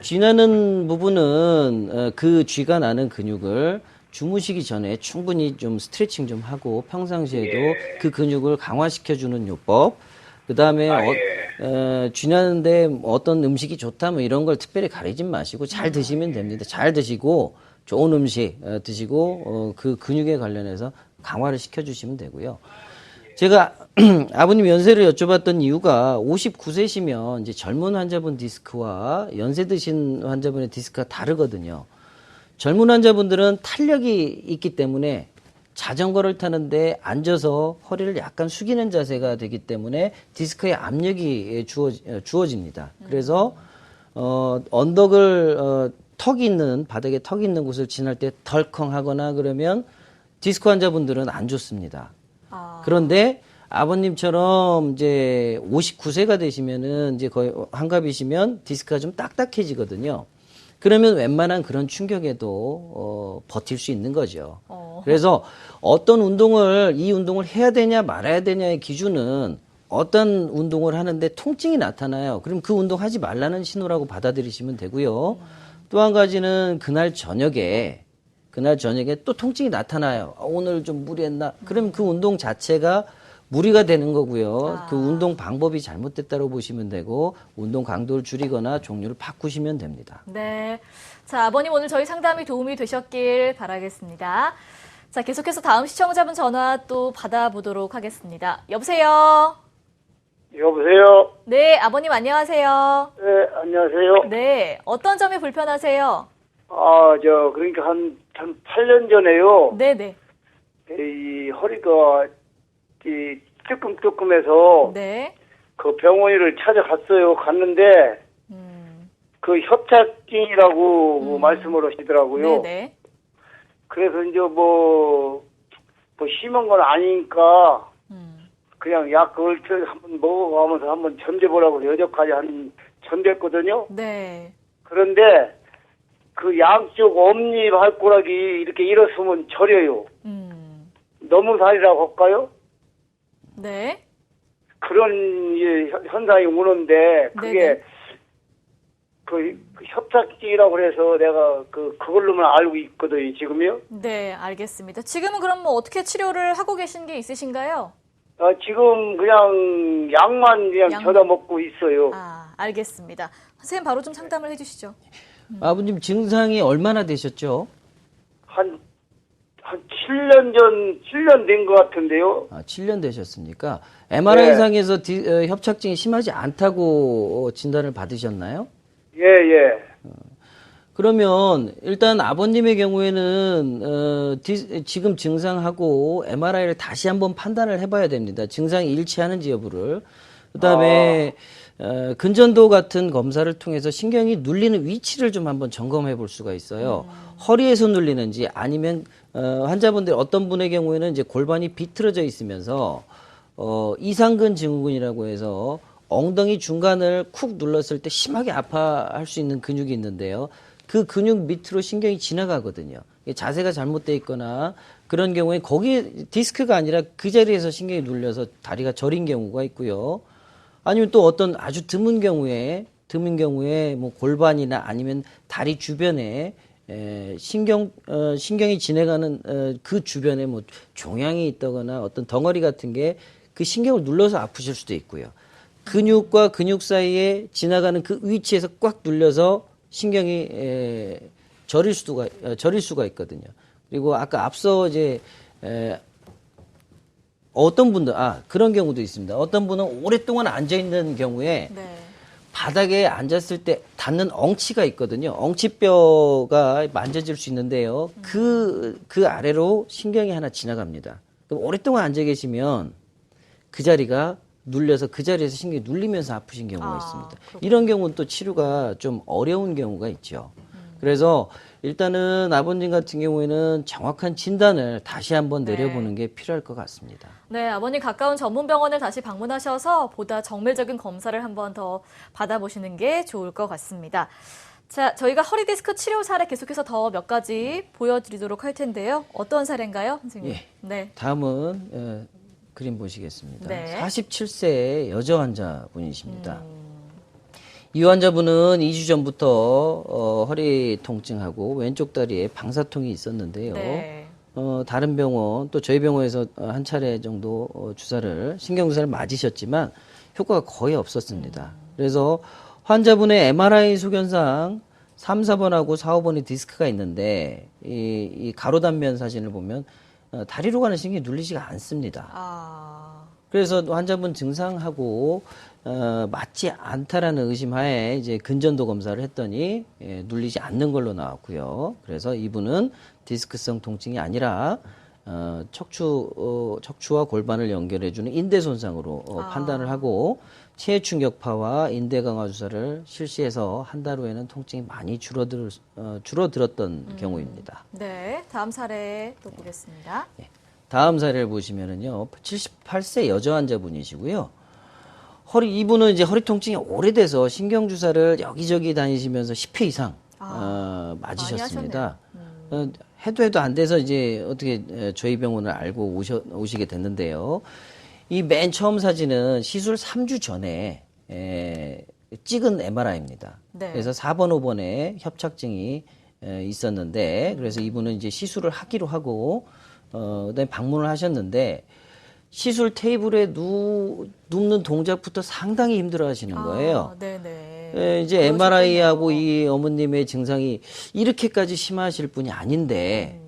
쥐나는 부분은 그 쥐가 나는 근육을 주무시기 전에 충분히 좀 스트레칭 좀 하고 평상시에도 그 근육을 강화시켜주는 요법, 그 다음에 쥐나는데 어떤 음식이 좋다 뭐 이런 걸 특별히 가리진 마시고 잘 드시면 됩니다. 잘 드시고 좋은 음식 드시고 그 근육에 관련해서 강화를 시켜주시면 되고요. 제가 아버님 연세를 여쭤봤던 이유가 59세시면 이제 젊은 환자분 디스크와 연세 드신 환자분의 디스크가 다르거든요. 젊은 환자분들은 탄력이 있기 때문에 자전거를 타는데 앉아서 허리를 약간 숙이는 자세가 되기 때문에 디스크에 압력이 주어집니다. 그래서 언덕을 턱이 있는 바닥에 턱이 있는 곳을 지날 때 덜컹하거나 그러면 디스크 환자분들은 안 좋습니다. 그런데 아버님처럼 이제 59세가 되시면은 이제 거의 한갑이시면 디스크가 좀 딱딱해지거든요. 그러면 웬만한 그런 충격에도 버틸 수 있는 거죠. 그래서 어떤 운동을 이 운동을 해야 되냐 말아야 되냐의 기준은 어떤 운동을 하는데 통증이 나타나요. 그럼 그 운동 하지 말라는 신호라고 받아들이시면 되고요. 또 한 가지는 그날 저녁에 또 통증이 나타나요. 오늘 좀 무리했나? 그럼 그 운동 자체가 무리가 되는 거고요. 그 운동 방법이 잘못됐다고 보시면 되고 운동 강도를 줄이거나 종류를 바꾸시면 됩니다. 네. 자, 아버님 오늘 저희 상담이 도움이 되셨길 바라겠습니다. 자, 계속해서 다음 시청자분 전화 또 받아보도록 하겠습니다. 여보세요? 여보세요? 네, 아버님 안녕하세요. 네, 안녕하세요. 네, 어떤 점이 불편하세요? 그러니까 한 8년 전에요. 네네. 이 허리가, 쭈끔쭈끔해서, 네. 그 병원을 찾아갔어요. 갔는데, 그 협착증이라고 말씀을 하시더라고요. 네네. 그래서 이제 심한 건 아니니까, 그냥 약 그걸 한번 먹어가면서 한번 견뎌보라고 여태까지 견뎠거든요. 네. 그런데, 그 양쪽 엄니 발가락이 이렇게 일었으면 저려요. 너무 살이라고 할까요? 네. 그런 현상이 오는데 그게 네네. 그 협착증이라고 해서 내가 그걸로만 알고 있거든요. 지금요. 네, 알겠습니다. 지금은 그럼 뭐 어떻게 치료를 하고 계신 게 있으신가요? 지금 그냥 약만 저다 먹고 있어요. 알겠습니다. 선생님 바로 좀 상담을 해주시죠. 아버님 증상이 얼마나 되셨죠? 한 7년 된 것 같은데요. 7년 되셨습니까? MRI상에서 협착증이 심하지 않다고 진단을 받으셨나요? 예. 그러면 일단 아버님의 경우에는 지금 증상하고 MRI를 다시 한번 판단을 해봐야 됩니다. 증상이 일치하는지 여부를. 그다음에 근전도 같은 검사를 통해서 신경이 눌리는 위치를 좀 한번 점검해 볼 수가 있어요. 허리에서 눌리는지 아니면 환자분들 어떤 분의 경우에는 이제 골반이 비틀어져 있으면서 이상근 증후군이라고 해서 엉덩이 중간을 쿡 눌렀을 때 심하게 아파할 수 있는 근육이 있는데요. 그 근육 밑으로 신경이 지나가거든요. 자세가 잘못돼 있거나 그런 경우에 거기 디스크가 아니라 그 자리에서 신경이 눌려서 다리가 저린 경우가 있고요. 아니면 또 어떤 아주 드문 경우에 뭐 골반이나 아니면 다리 주변에 신경이 지나가는 그 주변에 뭐 종양이 있다거나 어떤 덩어리 같은 게 그 신경을 눌러서 아프실 수도 있고요. 근육과 근육 사이에 지나가는 그 위치에서 꽉 눌려서 신경이 저릴 수가 있거든요. 그리고 아까 앞서 이제 어떤 분들 그런 경우도 있습니다. 어떤 분은 오랫동안 앉아 있는 경우에 바닥에 앉았을 때 닿는 엉치가 있거든요. 엉치뼈가 만져질 수 있는데요. 그 아래로 신경이 하나 지나갑니다. 그럼 오랫동안 앉아 계시면 그 자리가 눌려서 그 자리에서 신경이 눌리면서 아프신 경우가 있습니다. 그렇구나. 이런 경우는 또 치료가 좀 어려운 경우가 있죠. 그래서 일단은 아버님 같은 경우에는 정확한 진단을 다시 한번 내려보는 게 필요할 것 같습니다. 네, 아버님 가까운 전문병원을 다시 방문하셔서 보다 정밀적인 검사를 한번 더 받아보시는 게 좋을 것 같습니다. 자, 저희가 허리 디스크 치료 사례 계속해서 더 몇 가지 보여드리도록 할 텐데요. 어떤 사례인가요, 선생님? 예. 네. 다음은 그림 보시겠습니다. 네. 47세 여자 환자분이십니다. 이 환자분은 2주 전부터 허리 통증하고 왼쪽 다리에 방사통이 있었는데요. 네. 다른 병원 또 저희 병원에서 한 차례 정도 신경주사를 맞으셨지만 효과가 거의 없었습니다. 그래서 환자분의 MRI 소견상 3, 4번하고 4, 5번의 디스크가 있는데 이 가로 단면 사진을 보면 다리로 가는 신경이 눌리지가 않습니다. 아. 그래서 환자분 증상하고 맞지 않다라는 의심하에 이제 근전도 검사를 했더니 눌리지 않는 걸로 나왔고요. 그래서 이분은 디스크성 통증이 아니라 척추와 골반을 연결해주는 인대 손상으로 판단을 하고 치해 충격파와 인대 강화 주사를 실시해서 한 달 후에는 통증이 많이 줄어들었던 경우입니다. 네. 다음 사례 또 보겠습니다. 다음 사례를 보시면은요, 78세 여자 환자분이시고요. 이분은 이제 허리 통증이 오래돼서 신경주사를 여기저기 다니시면서 10회 이상, 맞으셨습니다. 해도 안 돼서 이제 어떻게 저희 병원을 알고 오시게 됐는데요. 이 맨 처음 사진은 시술 3주 전에 찍은 MRI입니다. 네. 그래서 4번, 5번에 협착증이 있었는데, 그래서 이분은 이제 시술을 하기로 하고, 그다음에 방문을 하셨는데, 시술 테이블에 눕는 동작부터 상당히 힘들어 하시는 거예요. 네네. 이제 MRI하고 이 어머님의 증상이 이렇게까지 심하실 분이 아닌데,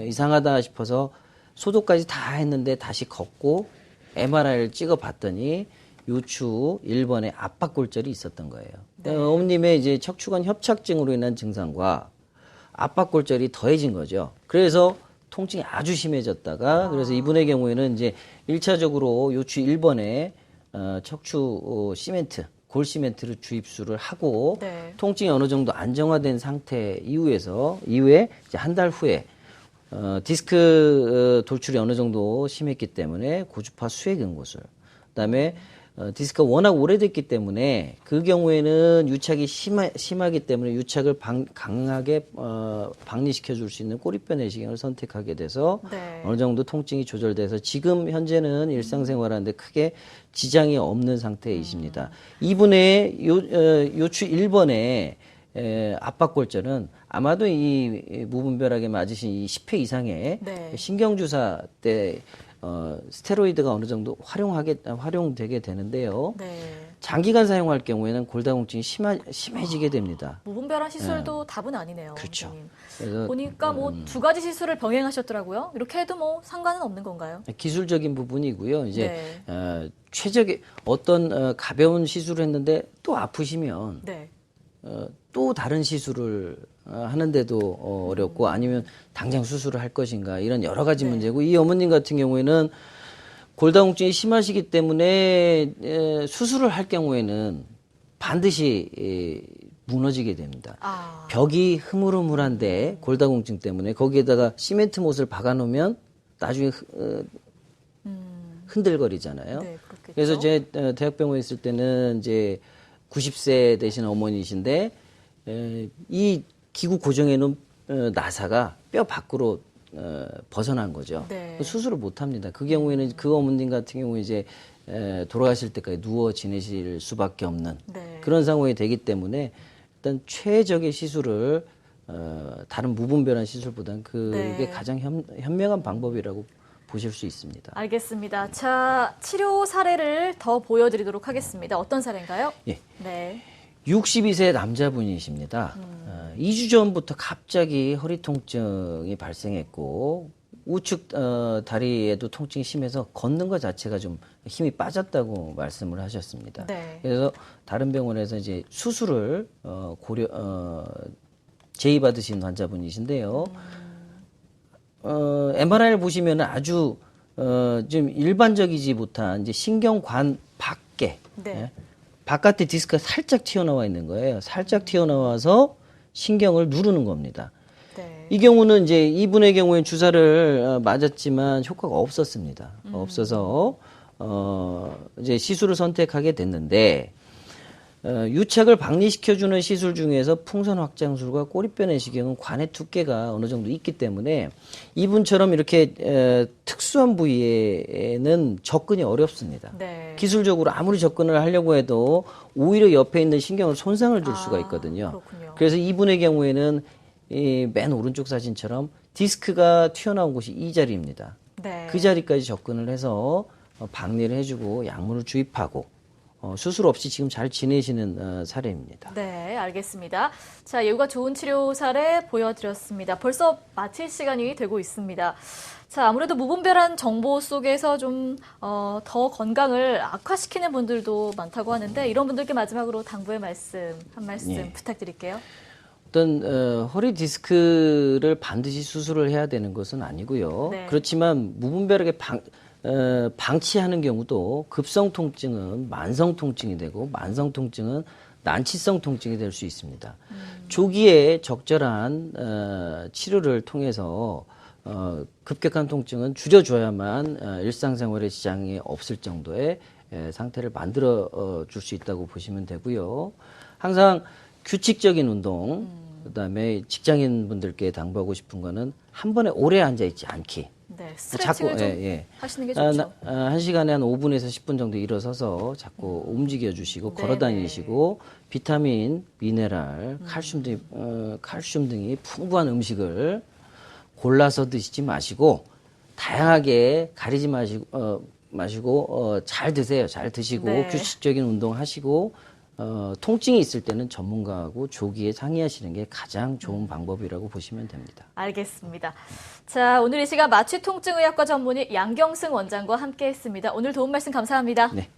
이상하다 싶어서 소독까지 다 했는데 다시 걷고 MRI를 찍어 봤더니 요추 1번에 압박골절이 있었던 거예요. 어머님의 이제 척추관 협착증으로 인한 증상과 압박골절이 더해진 거죠. 그래서 통증이 아주 심해졌다가 그래서 이분의 경우에는 이제 1차적으로 요추 1번에 척추 시멘트, 골 시멘트를 주입수를 하고 네. 통증이 어느 정도 안정화된 상태 이후에 이제 한 달 후에 디스크 돌출이 어느 정도 심했기 때문에 고주파 수액 응고술, 그다음에 디스크가 워낙 오래됐기 때문에 그 경우에는 유착이 심하기 때문에 유착을 강하게 박리시켜 줄 수 있는 꼬리뼈 내시경을 선택하게 돼서 네. 어느 정도 통증이 조절돼서 지금 현재는 일상생활하는데 크게 지장이 없는 상태이십니다. 이분의 요추 1번에 압박골절은 아마도 이 무분별하게 맞으신 이 10회 이상의 네. 신경주사 때 스테로이드가 어느 정도 활용되게 되는데요. 네. 장기간 사용할 경우에는 골다공증이 심해지게 됩니다. 무분별한 시술도 답은 아니네요. 그렇죠. 선생님. 그래서 보니까 뭐 두 가지 시술을 병행하셨더라고요. 이렇게 해도 뭐 상관은 없는 건가요? 기술적인 부분이고요. 이제 네. 최적의 어떤 가벼운 시술을 했는데 또 아프시면 네. 또 다른 시술을 하는데도 어렵고 아니면 당장 수술을 할 것인가 이런 여러 가지 문제고 이 어머님 같은 경우에는 골다공증이 심하시기 때문에 수술을 할 경우에는 반드시 무너지게 됩니다. 벽이 흐물흐물한데 골다공증 때문에 거기에다가 시멘트 못을 박아놓으면 나중에 흔들거리잖아요. 네, 그렇겠죠. 그래서 제 대학병원에 있을 때는 이제 90세 되신 어머니신데 이 기구 고정해놓은 나사가 뼈 밖으로 벗어난 거죠. 네. 수술을 못 합니다. 그 경우에는 그 어머님 같은 경우 이제 돌아가실 때까지 누워 지내실 수밖에 없는 네. 그런 상황이 되기 때문에 일단 최적의 시술을 다른 무분별한 시술보다는 그게 네. 가장 현명한 방법이라고 보실 수 있습니다. 알겠습니다. 자, 치료 사례를 더 보여드리도록 하겠습니다. 어떤 사례인가요? 예. 네. 62세 남자분이십니다. 2주 전부터 갑자기 허리 통증이 발생했고 우측 다리에도 통증이 심해서 걷는 것 자체가 좀 힘이 빠졌다고 말씀을 하셨습니다. 네. 그래서 다른 병원에서 이제 수술을 제의받으신 환자분이신데요. MRI를 보시면 아주 좀 일반적이지 못한 이제 신경관 밖에 네. 바깥에 디스크가 살짝 튀어나와 있는 거예요. 살짝 튀어나와서 신경을 누르는 겁니다. 네. 이 경우는 이제 이분의 경우에 주사를 맞았지만 효과가 없었습니다. 없어서 이제 시술을 선택하게 됐는데 유착을 박리시켜주는 시술 중에서 풍선 확장술과 꼬리뼈 내시경은 관의 두께가 어느 정도 있기 때문에 이분처럼 이렇게 특수한 부위에는 접근이 어렵습니다. 네. 기술적으로 아무리 접근을 하려고 해도 오히려 옆에 있는 신경을 손상을 줄 수가 있거든요. 그렇군요. 그래서 이분의 경우에는 이 맨 오른쪽 사진처럼 디스크가 튀어나온 곳이 이 자리입니다. 네. 그 자리까지 접근을 해서 박리를 해주고 약물을 주입하고 수술 없이 지금 잘 지내시는 사례입니다. 네, 알겠습니다. 자, 예후가 좋은 치료 사례 보여드렸습니다. 벌써 마칠 시간이 되고 있습니다. 자, 아무래도 무분별한 정보 속에서 좀 더 건강을 악화시키는 분들도 많다고 하는데 이런 분들께 마지막으로 당부의 말씀 한 말씀 예. 부탁드릴게요. 어떤 허리 디스크를 반드시 수술을 해야 되는 것은 아니고요. 네. 그렇지만 무분별하게 방치하는 경우도 급성 통증은 만성 통증이 되고 만성 통증은 난치성 통증이 될 수 있습니다. 조기에 적절한 치료를 통해서 급격한 통증은 줄여줘야만 일상생활에 지장이 없을 정도의 상태를 만들어 줄 수 있다고 보시면 되고요. 항상 규칙적인 운동, 그다음에 직장인 분들께 당부하고 싶은 거는 한 번에 오래 앉아 있지 않기. 네, 스트레칭을 좀 하시는 게 좋죠. 한 시간에 한 5분에서 10분 정도 일어서서 자꾸 움직여 주시고 네, 걸어 다니시고 비타민, 미네랄, 칼슘 등이 풍부한 음식을 골라서 드시지 마시고 다양하게 가리지 마시고 잘 드세요. 잘 드시고 네. 규칙적인 운동 하시고 통증이 있을 때는 전문가하고 조기에 상의하시는 게 가장 좋은 방법이라고 보시면 됩니다. 알겠습니다. 자, 오늘 이 시간 마취통증의학과 전문의 양경승 원장과 함께했습니다. 오늘 도움 말씀 감사합니다. 네.